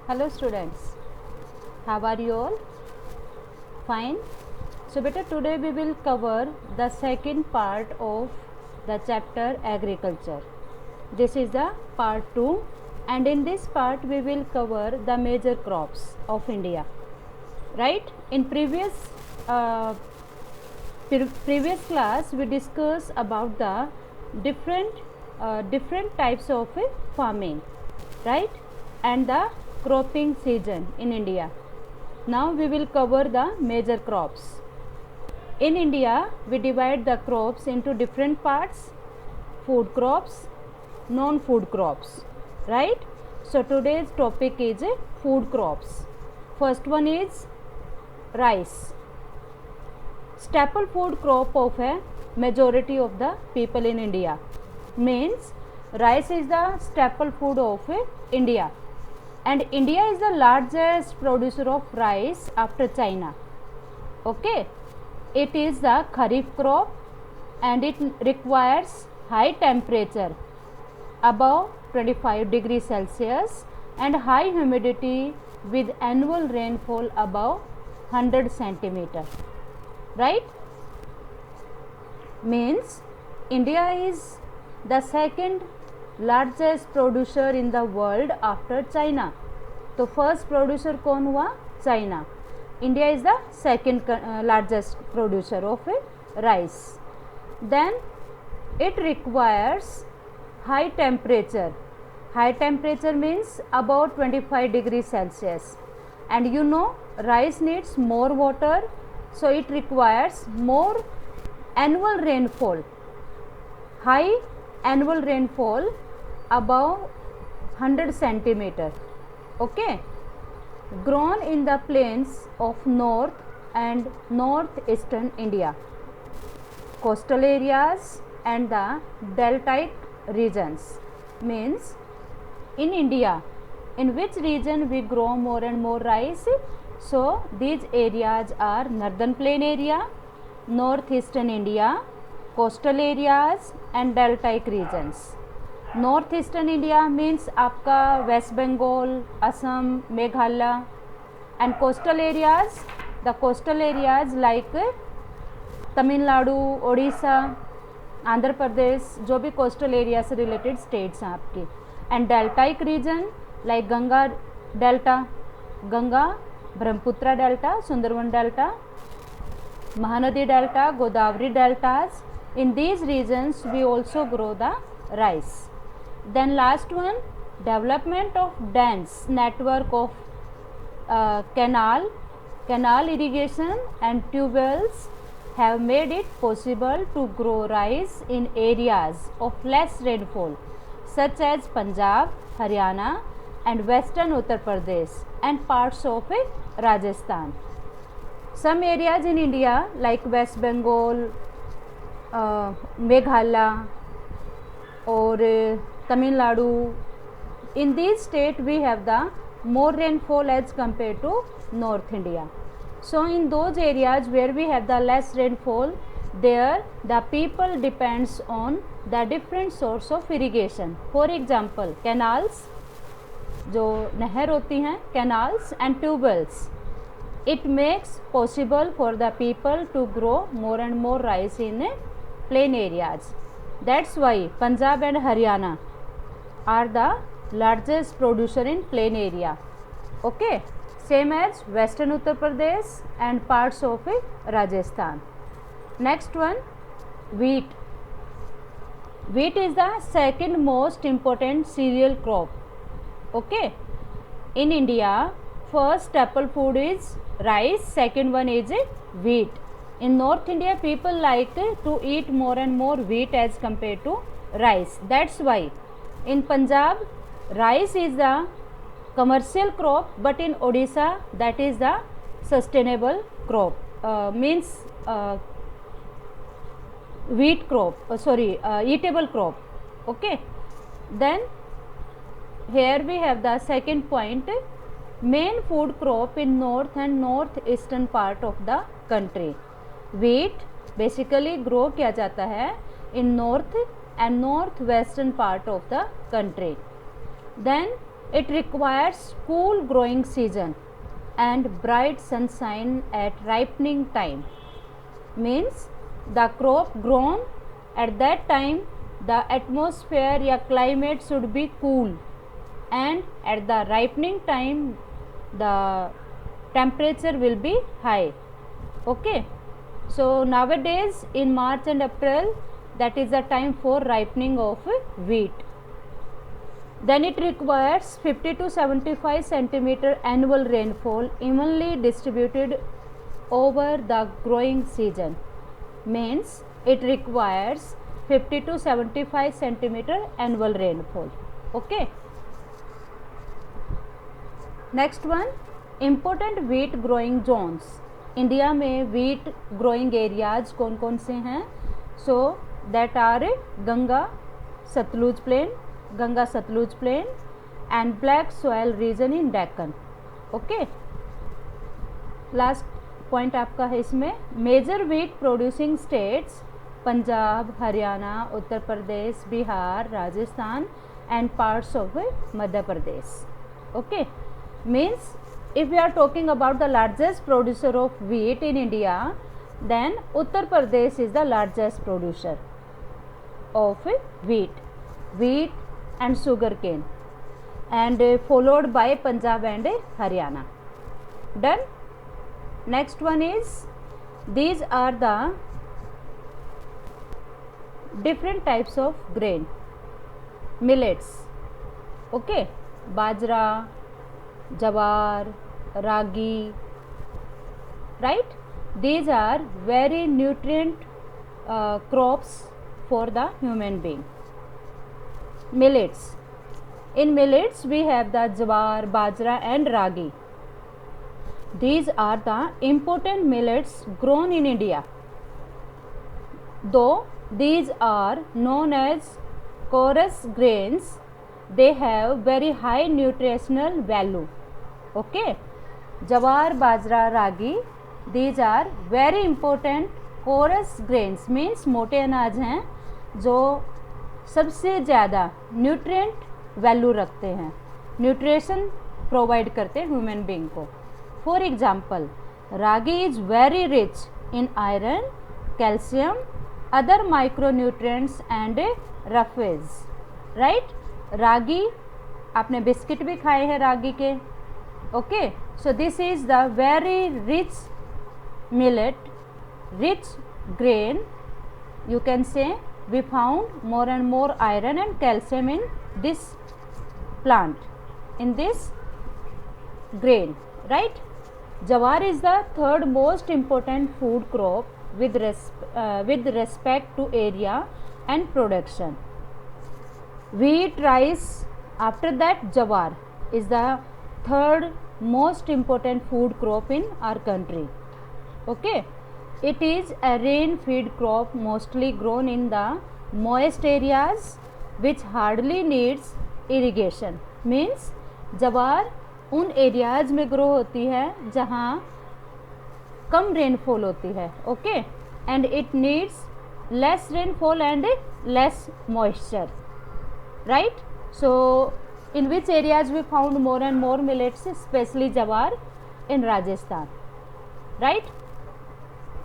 Hello students, how are you all? Fine. So beta today we will cover the second part of the chapter agriculture. This is the part 2 and in this part we will cover the major crops of India. Right? In uh, previous class we discussed about the different types of farming, right, and the cropping season in India. Now we will cover the major crops. In India we divide the crops into different parts: food crops, non food crops, right. So today's topic is food crops. First one is rice, staple food crop of a majority of the people in India. Means rice is the staple food of India, and India is the largest producer of rice after China. Okay, it is the kharif crop and it requires high temperature above 25 degrees Celsius and high humidity with annual rainfall above 100 centimeter. Right? Means India is the second largest producer in the world after China. तो first producer कौन हुआ? China. India is the second largest producer of rice. Then it requires high temperature. High temperature means above 25 degrees Celsius. And you know rice needs more water, so it requires more annual rainfall. High annual rainfall above 100 centimeter. Okay, grown in the plains of north and northeastern India, coastal areas and the deltaic regions. Means in India, in which region we grow more and more rice? So these areas are northern plain area, northeastern India, coastal areas and deltaic regions. Northeastern India means आपका West Bengal, Assam, Meghalaya, and coastal areas, the coastal areas like Tamil Nadu, Odisha, Andhra Pradesh, जो भी coastal area से related states हैं आपकी. And deltaic region like Ganga delta, Ganga Brahmaputra delta, Sundarban delta, Mahanadi delta, Godavari deltas. In these regions we also grow the rice. Then last one, development of dense network of canal irrigation and tube wells have made it possible to grow rice in areas of less rainfall such as Punjab, Haryana and western Uttar Pradesh and parts of Rajasthan. Some areas in India like West Bengal, Meghalaya or Tamil Nadu, in these states we have the more rainfall as compared to North India. So in those areas where we have the less rainfall, there the people depends on the different source of irrigation. For example, canals, जो नहर होती हैं, canals and tube wells. It makes possible for the people to grow more and more rice in plain areas. That's why Punjab and Haryana are the largest producer in plain area. Okay, same as western Uttar Pradesh and parts of Rajasthan. Next one, wheat. Wheat is the second most important cereal crop. Okay, in India, first staple food is rice, second one is wheat. In North India, people like to eat more and more wheat as compared to rice. That's why in Punjab, rice is the commercial crop, but in Odisha that is the sustainable crop. Means wheat crop, eatable crop. Okay, then here we have the second point, main food crop in north and northeastern part of the country. Wheat basically grow किया जाता है in north and northwestern part of the country. Then It requires cool growing season and bright sunshine at ripening time. Means the crop grown at that time, the atmosphere या climate should be cool, and at the ripening time the temperature will be high. Okay, so nowadays in March and April, that is the time for ripening of wheat. Then it requires 50 to 75 centimeter annual rainfall evenly distributed over the growing season. Means it requires 50 to 75 centimeter annual rainfall. Okay. Next one, important wheat growing zones. India में wheat growing areas कौन कौन से हैं? So that are Ganga Sutlej plain and black soil region in Deccan. Okay. Last point आपका है इसमें, major wheat producing states Punjab, Haryana, Uttar Pradesh, Bihar, Rajasthan and parts of Madhya Pradesh. Okay. Means if we are talking about the largest producer of wheat in India, then Uttar Pradesh is the largest producer of wheat and sugarcane, and followed by Punjab and Haryana. Done. Next one is, these are the different types of grain. Millets. Okay, bajra, jawar, ragi, right? These are very nutrient crops for the human being. Millets. In millets we have the jawar, bajra and ragi. These are the important millets grown in India. Though these are known as coarse grains, they have very high nutritional value. Okay, jawar, bajra, ragi, these are very important coarse grains, means मोटे अनाज हैं जो सबसे ज़्यादा nutrient value रखते हैं, nutrition provide करते हैं ह्यूमन बींग को. For example, ragi is very rich in iron, calcium, other micronutrients and roughage. Right, ragi आपने बिस्किट भी खाए हैं रागी के. Okay, so this is the very rich millet, rich grain. You can say we found more and more iron and calcium in this plant, in this grain, right? Jawar is the third most important food crop with respect to area and production. Wheat, rice, after that jawar is the third most important food crop in our country. Okay, it is a rain feed crop mostly grown in the moist areas which hardly needs irrigation. Means जवार उन areas में grow होती है जहाँ कम rainfall होती है. Okay, and it needs less rainfall and less moisture. Right, so in which areas we found more and more millets, especially jawar in Rajasthan, right?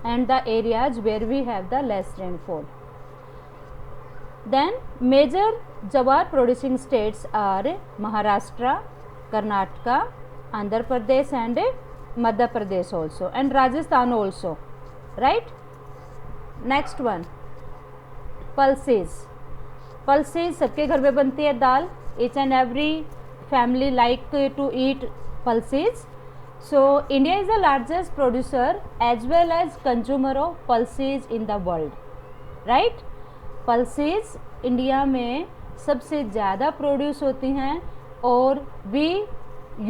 And the areas where we have the less rainfall. Then major jawar producing states are Maharashtra, Karnataka, Andhra Pradesh and Madhya Pradesh also, and Rajasthan also, right? Next one, pulses. Pulses सबके घर में बनती है दाल. Each and every family like to eat pulses. So India is the largest producer as well as consumer of pulses in the world, right? Pulses India में सबसे ज़्यादा produce होती हैं और we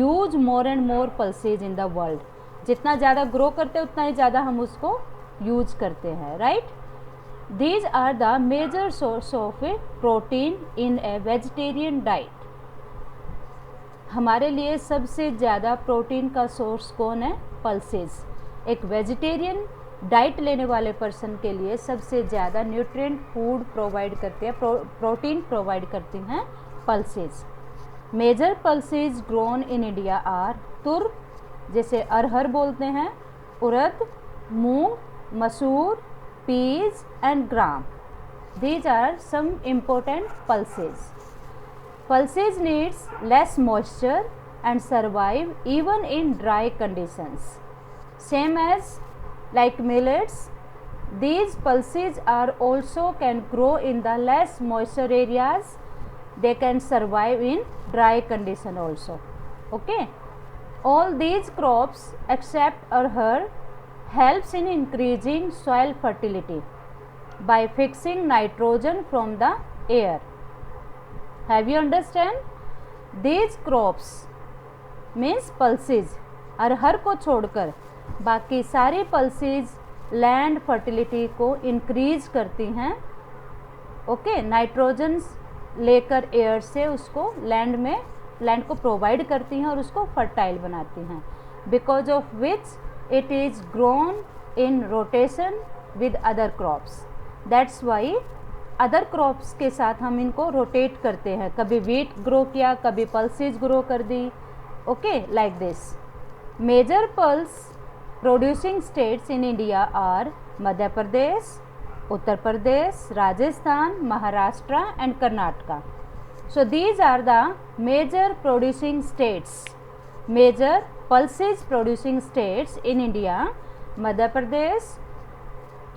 use more and more pulses in the world. जितना ज़्यादा grow करते हैं उतना ही ज़्यादा हम उसको यूज करते हैं, right? These are the major source of protein in a vegetarian diet. हमारे लिए सबसे ज़्यादा प्रोटीन का सोर्स कौन है? पल्सेस. एक वेजिटेरियन डाइट लेने वाले पर्सन के लिए सबसे ज़्यादा न्यूट्रिएंट फूड प्रोवाइड करते हैं, प्रोटीन प्रोवाइड करती हैं pulses. Major pulses grown in India are tur, जैसे अरहर बोलते हैं, urad, moong, masoor, peas and gram. These are some important pulses. Pulses needs less moisture and survive even in dry conditions. Same as like millets, these pulses are also can grow in the less moisture areas. They can survive in dry condition also. Okay. All these crops except arhar helps in increasing soil fertility by fixing nitrogen from the air. Have you understand? These crops means pulses. अरहर को छोड़कर बाकी सारी pulses land fertility को increase करती हैं. Okay, nitrogen लेकर air से उसको लैंड को प्रोवाइड करती हैं और उसको फर्टाइल बनाती हैं. Because of which it is grown in rotation with other crops. That's why other crops के साथ हम इनको रोटेट करते हैं. कभी वीट ग्रो किया, कभी पल्सेज ग्रो कर दी. Okay, like this. Major pulse producing states in India are Madhya Pradesh, Uttar Pradesh, Rajasthan, Maharashtra and Karnataka. So these are the major producing states. Major pulses producing states in India: Madhya Pradesh,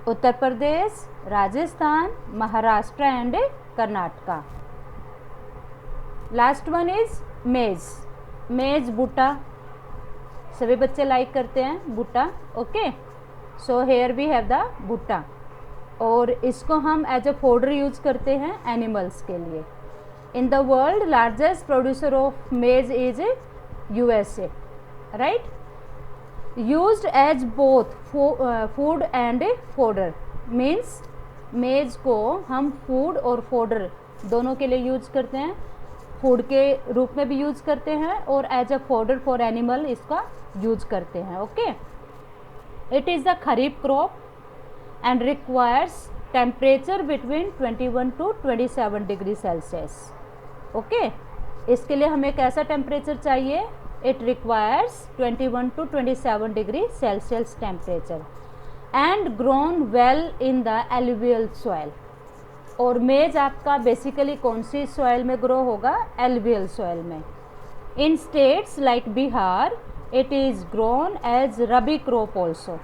Uttar Pradesh, Rajasthan, Maharashtra and Karnataka. Last one is maize. Maize भुट्टा, सभी बच्चे like करते हैं भुट्टा. Okay, so here we have the bhutta, और इसको हम as a fodder use करते हैं एनिमल्स के लिए. In the world largest producer of maize is USA, right. Used as both food and fodder. Means maize को हम फूड और फोडर दोनों के लिए यूज करते हैं. फूड के रूप में भी यूज करते हैं और as a fodder for animal इसका यूज करते हैं. Okay, it is the kharif crop and requires temperature between 21 to 27 degree Celsius. Okay, इसके लिए हमें कैसा टेम्परेचर चाहिए? It requires 21 to 27 degree Celsius temperature and grown well in the alluvial soil. और मेज आपका बेसिकली कौन सी सॉइल में ग्रो होगा? एलुवियल सॉइल में. In states like Bihar it is grown as rabi crop also.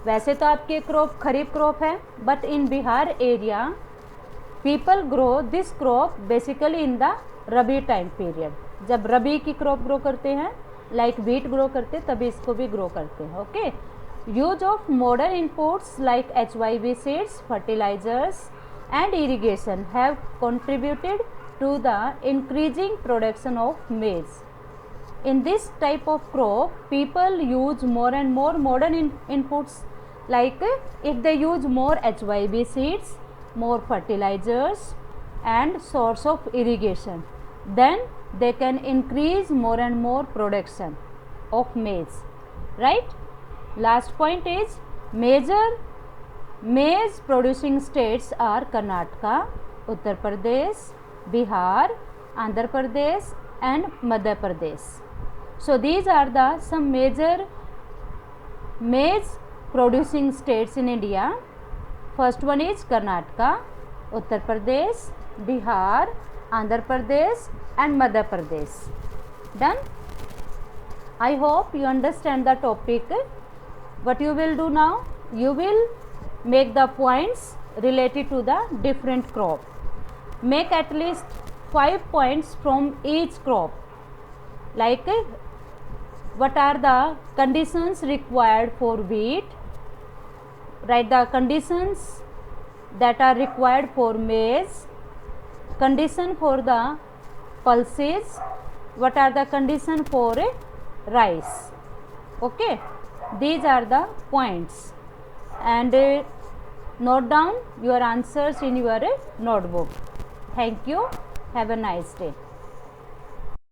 वैसे तो आपके क्रॉप खरीफ क्रॉप है, but in Bihar area people grow this crop basically in the rabi time period. जब रबी की क्रॉप ग्रो करते हैं, लाइक वीट ग्रो करते, तभी इसको भी ग्रो करते हैं. Okay, use of modern inputs like HYV seeds, fertilisers and irrigation have contributed to the increasing production of maize. In this type of crop, people use more and more modern inputs, like if they use more HYV seeds, more fertilizers and source of irrigation, then they can increase more and more production of maize, right. Last point is major maize producing states are Karnataka, Uttar Pradesh, Bihar, Andhra Pradesh and Madhya Pradesh. So these are the some major maize producing states in India. First one is Karnataka, Uttar Pradesh, Bihar, Andhra Pradesh and Madhya Pradesh. Done. I hope you understand the topic. What you will do now? You will make the points related to the different crop. Make at least 5 points from each crop. Like what are the conditions required for wheat? Write the conditions that are required for maize. Condition for the pulses. What are the condition for rice? Okay, these are the points, and note down your answers in your notebook. Thank you. Have a nice day.